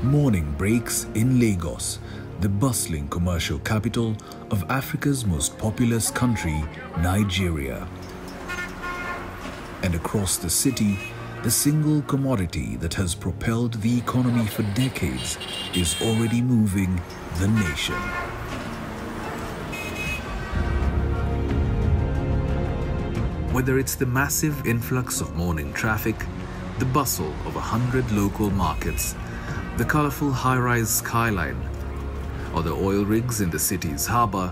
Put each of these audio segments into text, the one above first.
Morning breaks in Lagos, the bustling commercial capital of Africa's most populous country, Nigeria. And across the city, the single commodity that has propelled the economy for decades is already moving the nation. Whether it's the massive influx of morning traffic, the bustle of 100 local markets, the colorful high-rise skyline, or the oil rigs in the city's harbor,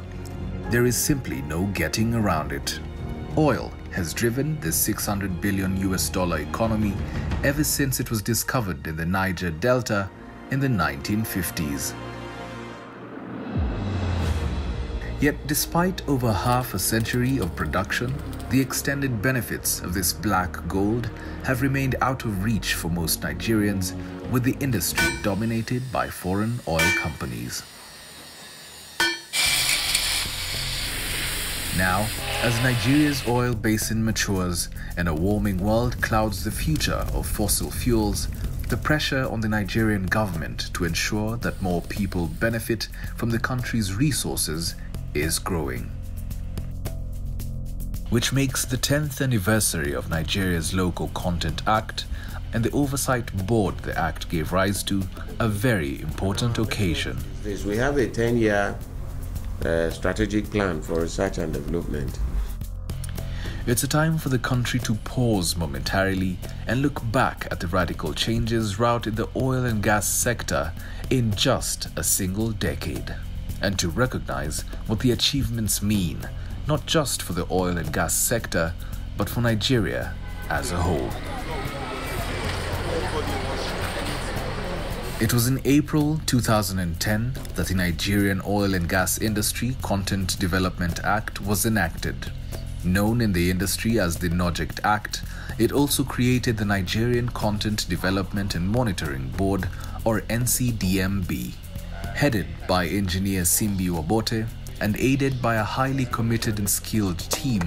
there is simply no getting around it. Oil has driven this $600 billion economy ever since it was discovered in the Niger Delta in the 1950s. Yet despite over half a century of production, the extended benefits of this black gold have remained out of reach for most Nigerians, with the industry dominated by foreign oil companies. Now, as Nigeria's oil basin matures and a warming world clouds the future of fossil fuels, the pressure on the Nigerian government to ensure that more people benefit from the country's resources is growing. Which makes the 10th anniversary of Nigeria's Local Content Act and the oversight board the Act gave rise to a very important occasion. We have a 10-year strategic plan for research and development. It's a time for the country to pause momentarily and look back at the radical changes wrought in the oil and gas sector in just a single decade, and to recognize what the achievements mean, not just for the oil and gas sector, but for Nigeria as a whole. It was in April 2010 that the Nigerian Oil and Gas Industry Content Development Act was enacted. Known in the industry as the NOJECT Act, it also created the Nigerian Content Development and Monitoring Board, or NCDMB. Headed by engineer SYMBI WABOTE and aided by a highly committed and skilled team,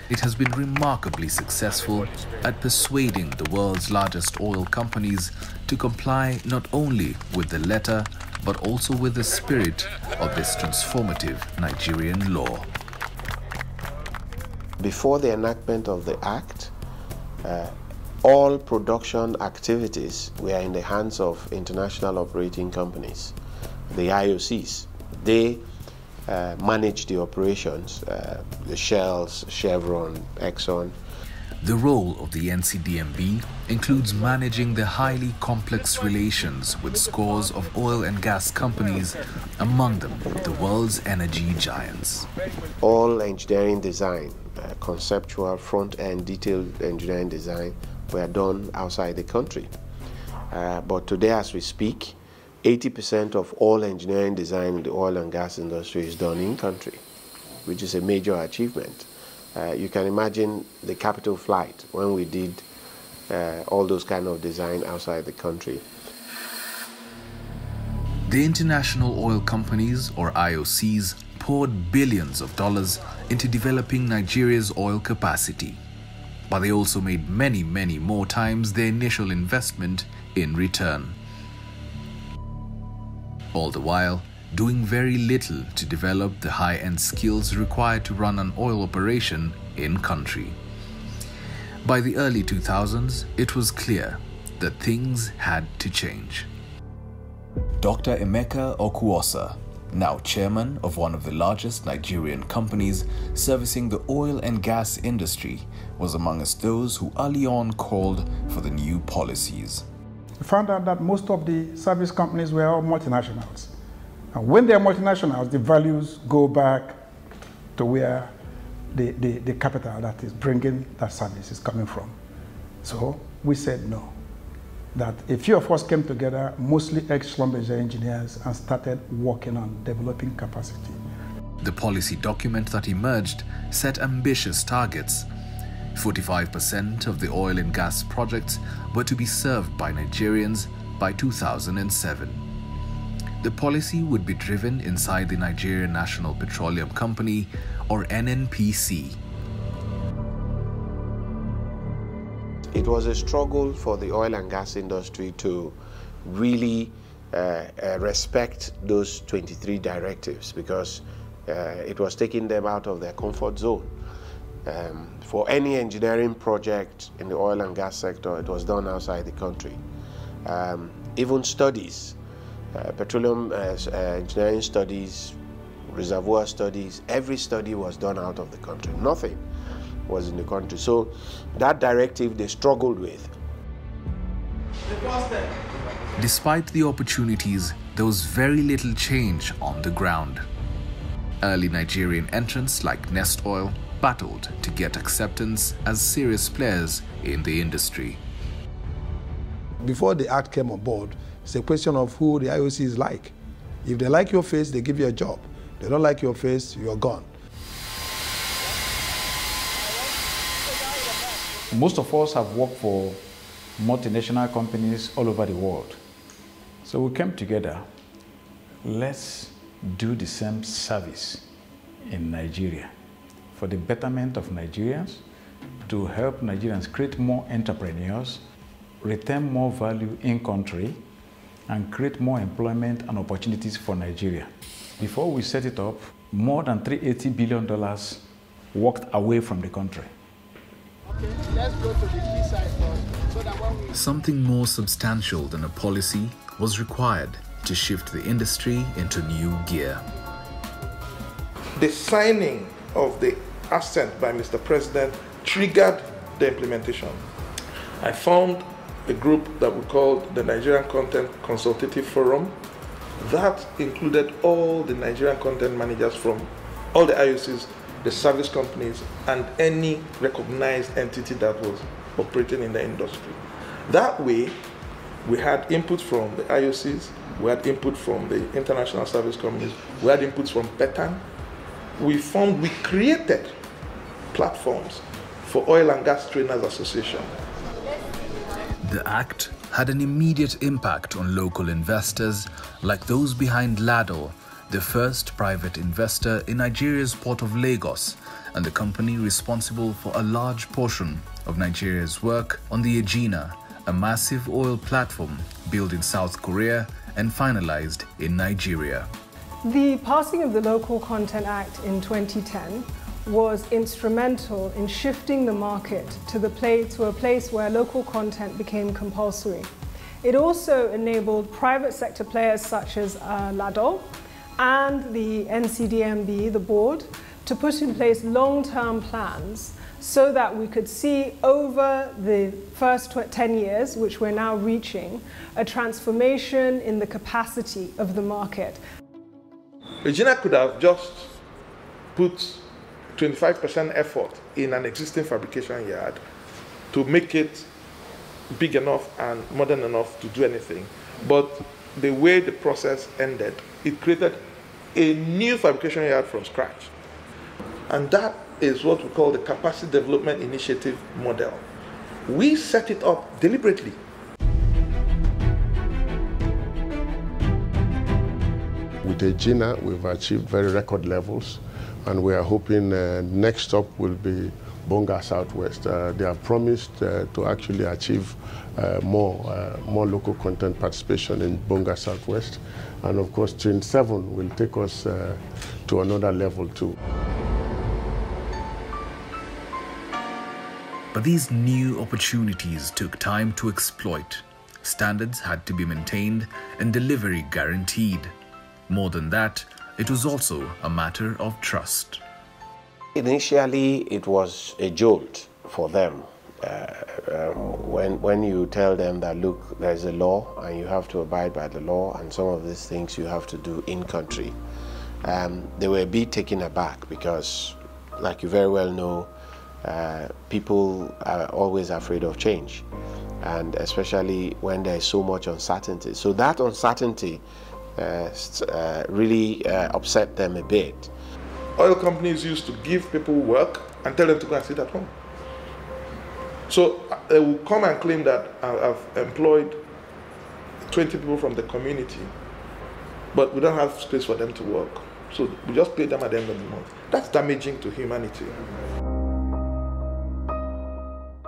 it has been remarkably successful at persuading the world's largest oil companies to comply not only with the letter but also with the spirit of this transformative Nigerian law. Before the enactment of the Act, all production activities were in the hands of international operating companies, the IOCs. They manage the operations, the Shells, Chevron, Exxon. The role of the NCDMB includes managing the highly complex relations with scores of oil and gas companies, among them the world's energy giants. All engineering design, conceptual, front-end, detailed engineering design were done outside the country. But today as we speak, 80% of all engineering design in the oil and gas industry is done in country, which is a major achievement. You can imagine the capital flight when we did all those kind of design outside the country. The international oil companies, or IOCs, poured billions of dollars into developing Nigeria's oil capacity. But they also made many more times their initial investment in return. All the while, doing very little to develop the high-end skills required to run an oil operation in country. By the early 2000s, it was clear that things had to change. Dr. EMEKA OKWUOS, now chairman of one of the largest Nigerian companies servicing the oil and gas industry, was amongst those who early on called for the new policies. We found out that most of the service companies were all multinationals. And when they're multinationals, the values go back to where the capital that is bringing that service is coming from. So we said no. That a few of us came together, mostly ex-Schlumberger engineers, and started working on developing capacity. The policy document that emerged set ambitious targets. 45% of the oil and gas projects were to be served by Nigerians by 2007. The policy would be driven inside the Nigerian National Petroleum Company, or NNPC. It was a struggle for the oil and gas industry to really respect those 23 directives, because it was taking them out of their comfort zone. For any engineering project in the oil and gas sector, it was done outside the country. Even studies, petroleum engineering studies, reservoir studies, every study was done out of the country. Nothing was in the country. So that directive they struggled with. Despite the opportunities, there was very little change on the ground. Early Nigerian entrants like Nest Oil battled to get acceptance as serious players in the industry. Before the act came on board, it's a question of who the IOCs like. If they like your face, they give you a job. They don't like your face, you're gone. Most of us have worked for multinational companies all over the world. So we came together, let's do the same service in Nigeria for the betterment of Nigerians, to help Nigerians create more entrepreneurs, retain more value in country, and create more employment and opportunities for Nigeria. Before we set it up, more than $380 billion walked away from the country. Okay, let's go to the key side first, so that when we... Something more substantial than a policy was required to shift the industry into new gear. The signing of the assent by Mr. President triggered the implementation. I formed a group that we called the Nigerian Content Consultative Forum. That included all the Nigerian content managers from all the IOCs, the service companies, and any recognized entity that was operating in the industry. That way, we had input from the IOCs, we had input from the international service companies, we had inputs from PETAN. We created platforms for Oil and Gas Trainers Association. The act had an immediate impact on local investors like those behind Lado, the first private investor in Nigeria's port of Lagos, and the company responsible for a large portion of Nigeria's work on the Egina, a massive oil platform built in South Korea and finalized in Nigeria. The passing of the Local Content Act in 2010 was instrumental in shifting the market to a place where local content became compulsory. It also enabled private sector players such as Lado and the NCDMB, the board, to put in place long-term plans so that we could see over the first 10 years, which we're now reaching, a transformation in the capacity of the market. Regina could have just put 25% effort in an existing fabrication yard to make it big enough and modern enough to do anything. But the way the process ended, it created a new fabrication yard from scratch. And that is what we call the Capacity Development Initiative model. We set it up deliberately. With Egina, we've achieved very record levels, and we are hoping next stop will be Bonga Southwest. They have promised to actually achieve more local content participation in Bonga Southwest, and of course Train 7 will take us to another level too. But these new opportunities took time to exploit. Standards had to be maintained and delivery guaranteed. More than that, it was also a matter of trust. Initially, it was a jolt for them. When you tell them that, look, there's a law and you have to abide by the law, and some of these things you have to do in country, they were a bit taken aback because, like you very well know, people are always afraid of change, and especially when there is so much uncertainty. So that uncertainty really upset them a bit. Oil companies used to give people work and tell them to go and sit at home. So they will come and claim that I've employed 20 people from the community, but we don't have space for them to work. So we just pay them at the end of the month. That's damaging to humanity.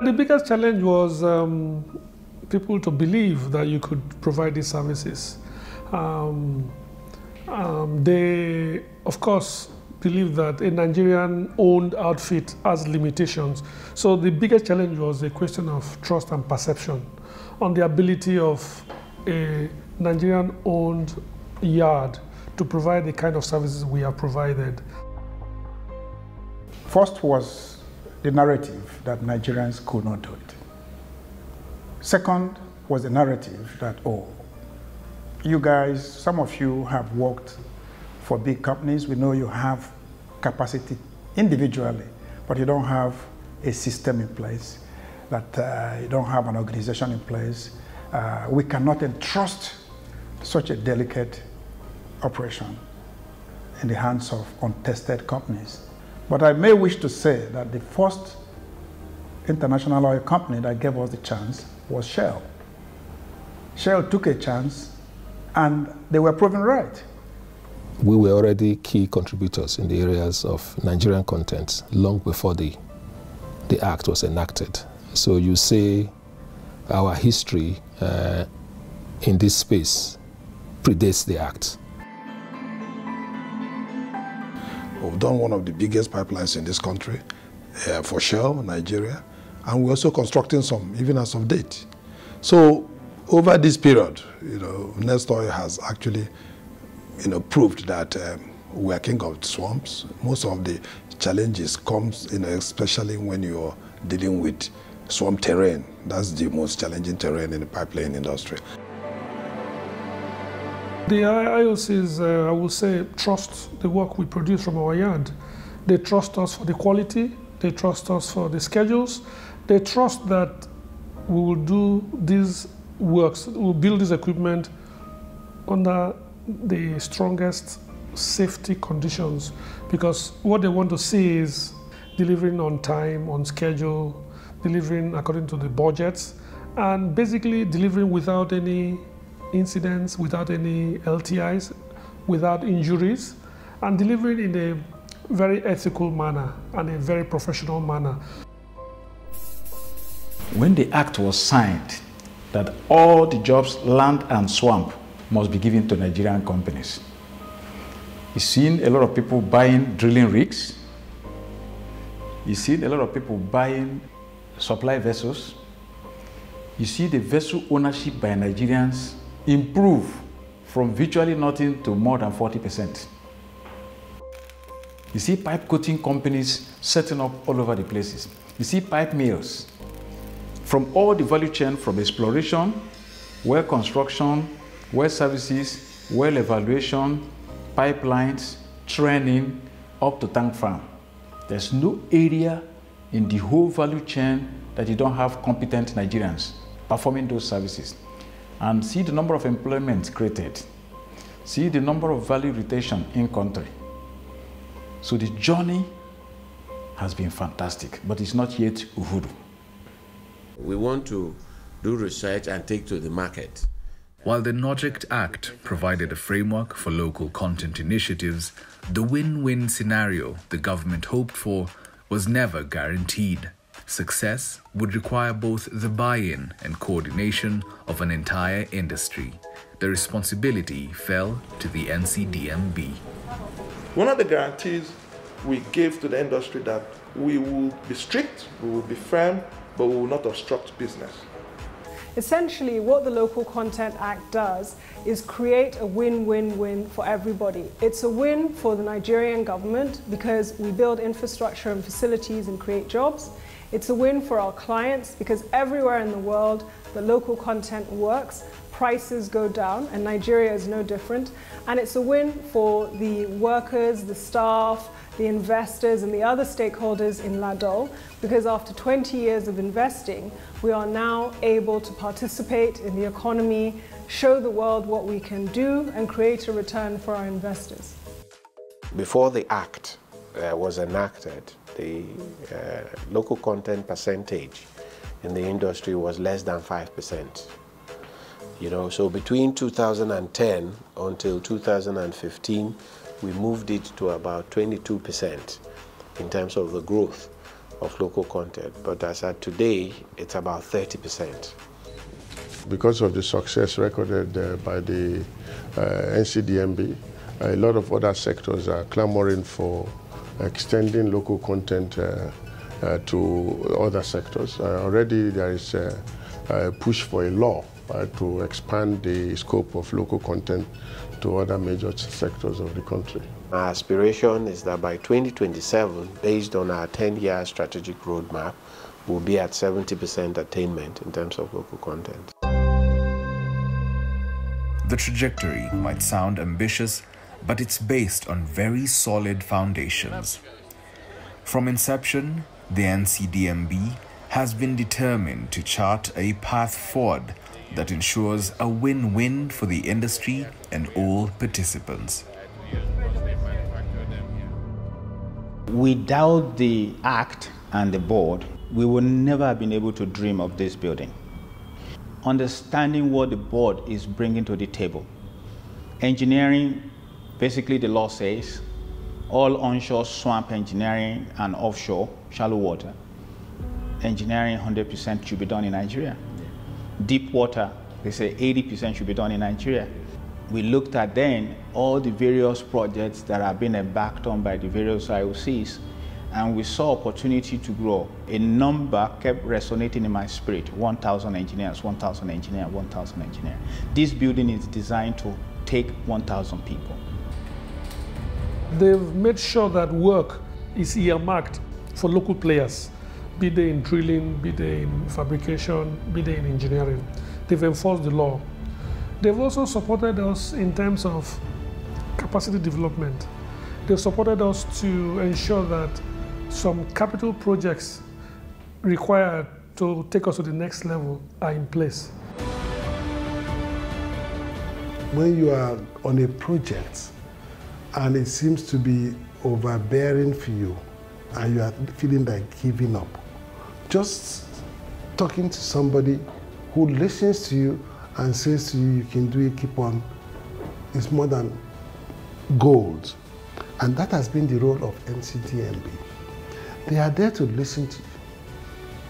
The biggest challenge was people to believe that you could provide these services. They, of course, believe that a Nigerian-owned outfit has limitations. So the biggest challenge was a question of trust and perception on the ability of a Nigerian-owned yard to provide the kind of services we have provided. First was the narrative that Nigerians could not do it. Second was the narrative that, oh, you guys, some of you have worked for big companies. We know you have capacity individually, but you don't have a system in place, that you don't have an organization in place. We cannot entrust such a delicate operation in the hands of untested companies. But I may wish to say that the first international oil company that gave us the chance was Shell. Shell took a chance and they were proven right. We were already key contributors in the areas of Nigerian content long before the Act was enacted. So you say our history in this space predates the Act. We've done one of the biggest pipelines in this country for Shell, Nigeria, and we're also constructing some, even as of date. So over this period, Nest Oil has actually, proved that we are king of swamps. Most of the challenges comes, especially when you're dealing with swamp terrain. That's the most challenging terrain in the pipeline industry. The IOCs, I will say, trust the work we produce from our yard. They trust us for the quality, they trust us for the schedules, they trust that we will do these works, we'll build this equipment under the strongest safety conditions, because what they want to see is delivering on time, on schedule, delivering according to the budgets, and basically delivering without any incidents, without any LTIs, without injuries, and delivering in a very ethical manner and a very professional manner. When the Act was signed, that all the jobs, land and swamp, must be given to Nigerian companies. You've seen a lot of people buying drilling rigs. You've seen a lot of people buying supply vessels. You see the vessel ownership by Nigerians improve from virtually nothing to more than 40%. You see pipe coating companies setting up all over the places. You see pipe mills. From all the value chain, from exploration, well construction, well services, well evaluation, pipelines, training, up to tank farm. There's no area in the whole value chain that you don't have competent Nigerians performing those services. And see the number of employment created. See the number of value retention in country. So the journey has been fantastic, but it's not yet uhuru. We want to do research and take to the market. While the NOJECT Act provided a framework for local content initiatives, the win-win scenario the government hoped for was never guaranteed. Success would require both the buy-in and coordination of an entire industry. The responsibility fell to the NCDMB. One of the guarantees we gave to the industry that we will be strict, we will be firm, but we will not obstruct business. Essentially, what the Local Content Act does is create a win-win-win for everybody. It's a win for the Nigerian government because we build infrastructure and facilities and create jobs. It's a win for our clients because everywhere in the world the local content works, prices go down, and Nigeria is no different. And it's a win for the workers, the staff, the investors and the other stakeholders in Ladol, because after 20 years of investing, we are now able to participate in the economy, show the world what we can do, and create a return for our investors. Before the Act was enacted, the local content percentage in the industry was less than 5%. You know, so between 2010 until 2015, we moved it to about 22% in terms of the growth of local content. But as at today, it's about 30%. Because of the success recorded by the NCDMB, a lot of other sectors are clamoring for extending local content to other sectors. Already there is a push for a law to expand the scope of local content to other major sectors of the country. Our aspiration is that by 2027, based on our 10-year strategic roadmap, we'll be at 70% attainment in terms of local content. The trajectory might sound ambitious, but it's based on very solid foundations. From inception, the NCDMB has been determined to chart a path forward that ensures a win-win for the industry and all participants. Without the Act and the board, we would never have been able to dream of this building. Understanding what the board is bringing to the table. Engineering, basically the law says, all onshore swamp engineering and offshore shallow water engineering 100% should be done in Nigeria. Deep water, they say 80% should be done in Nigeria. We looked at then all the various projects that have been embarked on by the various IOCs, and we saw opportunity to grow. A number kept resonating in my spirit: 1,000 engineers, 1,000 engineers, 1,000 engineers. This building is designed to take 1,000 people. They've made sure that work is earmarked for local players, be they in drilling, be they in fabrication, be they in engineering. They've enforced the law. They've also supported us in terms of capacity development. They've supported us to ensure that some capital projects required to take us to the next level are in place. When you are on a project and it seems to be overbearing for you and you are feeling like giving up, just talking to somebody who listens to you and says to you, you can do it, keep on, is more than gold. And that has been the role of NCDMB. They are there to listen to you.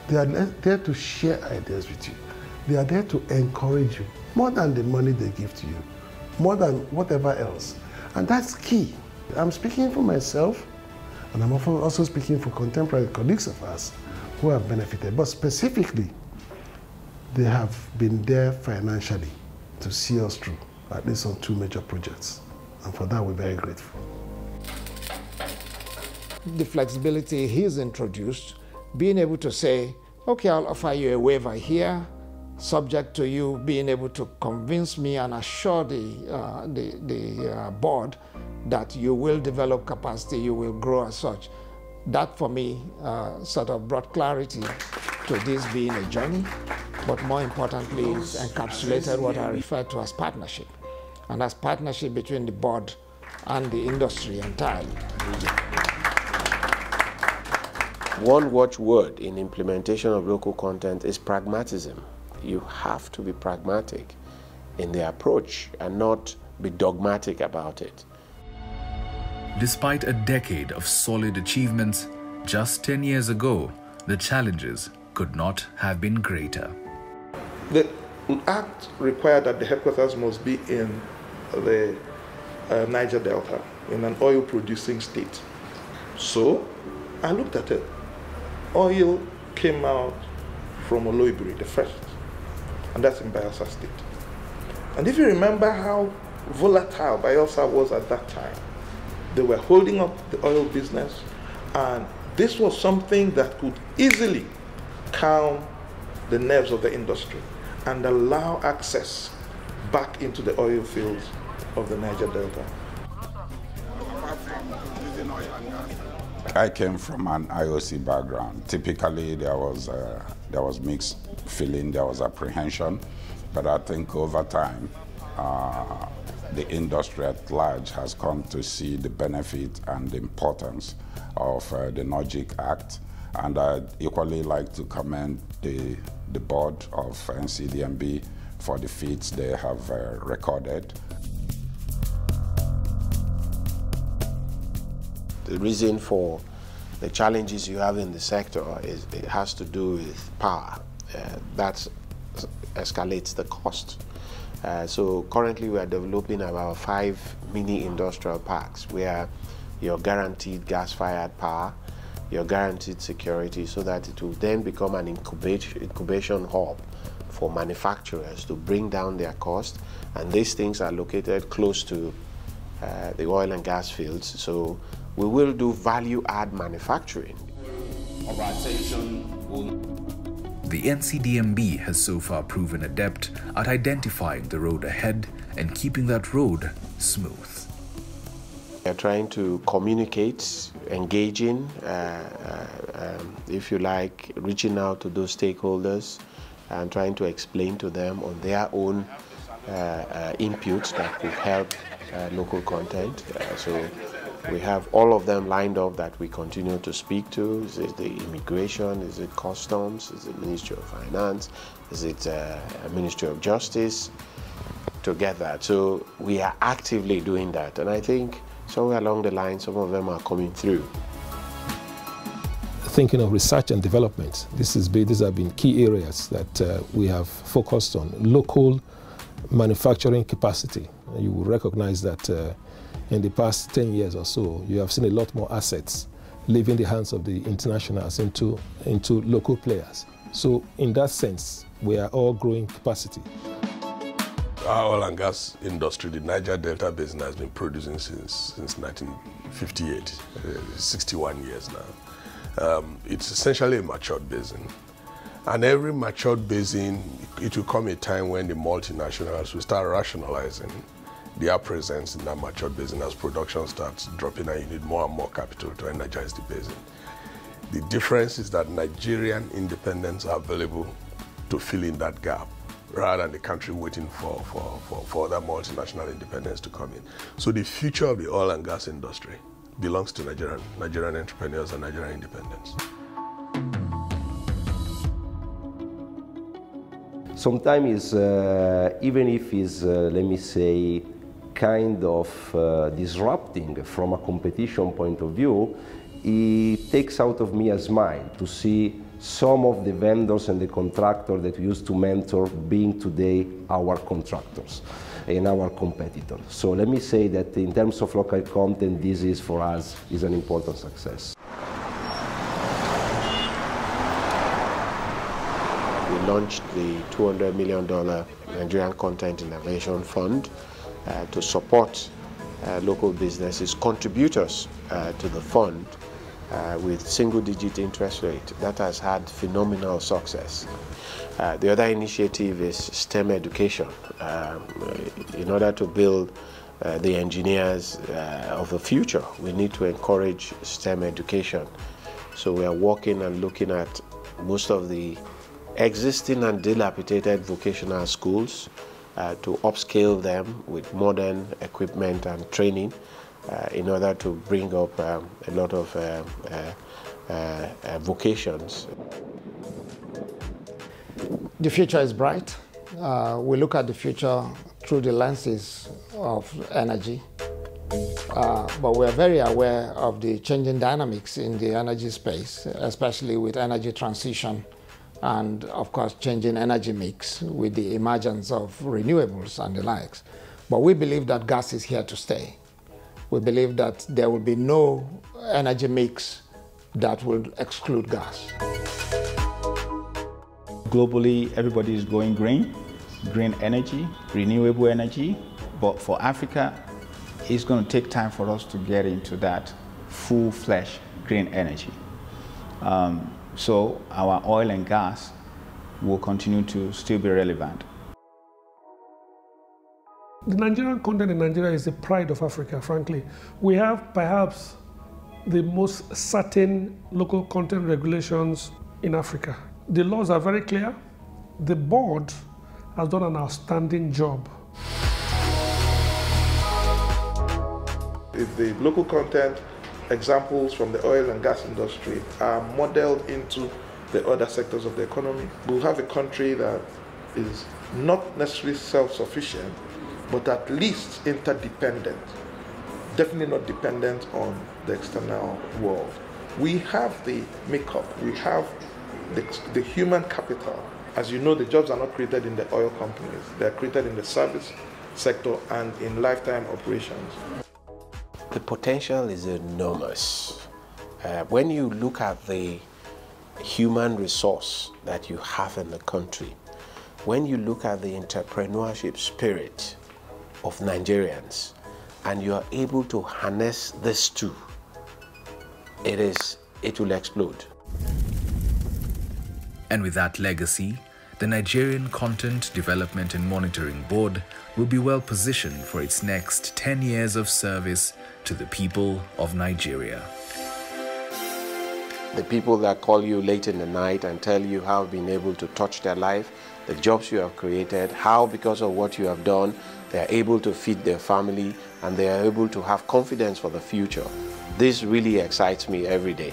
They are there to share ideas with you. They are there to encourage you, more than the money they give to you, more than whatever else. And that's key. I'm speaking for myself, and I'm also speaking for contemporary colleagues of us who have benefited. But specifically, they have been there financially to see us through, at least on 2 major projects. And for that, we're very grateful. The flexibility he's introduced, being able to say, okay, I'll offer you a waiver here, subject to you being able to convince me and assure the board that you will develop capacity, you will grow as such. That, for me, sort of brought clarity to this being a journey, but more importantly, it's encapsulated what I refer to as partnership, and that's partnership between the board and the industry entirely. One watchword in implementation of local content is pragmatism. You have to be pragmatic in the approach and not be dogmatic about it. Despite a decade of solid achievements, just 10 years ago, the challenges could not have been greater. The Act required that the headquarters must be in the Niger Delta, in an oil-producing state. So I looked at it. Oil came out from Oloibiri, the first, and that's in Bayelsa State. And if you remember how volatile Bayelsa was at that time, they were holding up the oil business, and this was something that could easily calm the nerves of the industry and allow access back into the oil fields of the Niger Delta. I came from an IOC background. Typically, there was mixed feeling, there was apprehension, but I think over time, the industry at large has come to see the benefit and the importance of the NOGIC Act And I'd equally like to commend the board of NCDMB for the feats they have recorded. The reason for the challenges you have in the sector is it has to do with power. That escalates the cost. So currently we are developing about 5 mini industrial parks where you're guaranteed gas-fired power, you're guaranteed security, so that it will then become an incubation hub for manufacturers to bring down their cost. And these things are located close to the oil and gas fields. So we will do value-add manufacturing. The NCDMB has so far proven adept at identifying the road ahead and keeping that road smooth. We are trying to communicate, engaging, if you like, reaching out to those stakeholders and trying to explain to them on their own input that could help local content. So we have all of them lined up that we continue to speak to. Is it the immigration? Is it customs? Is it Ministry of Finance? Is it Ministry of Justice? To get that. So we are actively doing that. And I think somewhere along the line, some of them are coming through. Thinking of research and development, these have been key areas that we have focused on. Local manufacturing capacity. You will recognize that in the past 10 years or so, you have seen a lot more assets leaving the hands of the internationals into local players. So in that sense, we are all growing capacity. Our oil and gas industry, the Niger Delta Basin, has been producing since 1958, 61 years now. It's essentially a matured basin. And every matured basin, it will come a time when the multinationals will start rationalizing their presence in that matured basin as production starts dropping and you need more and more capital to energize the basin. The difference is that Nigerian independents are available to fill in that gap, rather than the country waiting for other multinational independence to come in. So the future of the oil and gas industry belongs to Nigerian entrepreneurs and Nigerian independents. Sometimes, even if it's, let me say, kind of disrupting from a competition point of view, it takes out of me a smile to see some of the vendors and the contractors that we used to mentor being today our contractors and our competitors. So let me say that in terms of local content, this is for us is an important success. We launched the $200 million Nigerian Content Innovation Fund to support local businesses, contributors to the fund with single-digit interest rate. That has had phenomenal success. The other initiative is STEM education. In order to build the engineers of the future, we need to encourage STEM education. So we are working and looking at most of the existing and dilapidated vocational schools to upscale them with modern equipment and training in order to bring up a lot of vocations. The future is bright. We look at the future through the lenses of energy, but we're very aware of the changing dynamics in the energy space, especially with energy transition and, of course, changing energy mix with the emergence of renewables and the likes. But we believe that gas is here to stay. We believe that there will be no energy mix that will exclude gas. Globally, everybody is going green energy, renewable energy. But for Africa, it's going to take time for us to get into that full-fledged green energy. So our oil and gas will continue to still be relevant. The Nigerian content in Nigeria is the pride of Africa, frankly. We have perhaps the most certain local content regulations in Africa. The laws are very clear. The board has done an outstanding job. If the local content examples from the oil and gas industry are modeled into the other sectors of the economy, we'll have a country that is not necessarily self-sufficient, but at least interdependent. Definitely not dependent on the external world. We have the makeup, we have the human capital. As you know, the jobs are not created in the oil companies. They're created in the service sector and in lifetime operations. The potential is enormous. When you look at the human resource that you have in the country, when you look at the entrepreneurship spirit of Nigerians, and you are able to harness this too, it will explode. And with that legacy, the Nigerian Content Development and Monitoring Board will be well positioned for its next 10 years of service to the people of Nigeria. The people that call you late in the night and tell you how you've been able to touch their life, the jobs you have created, how because of what you have done, they are able to feed their family and they are able to have confidence for the future. This really excites me every day.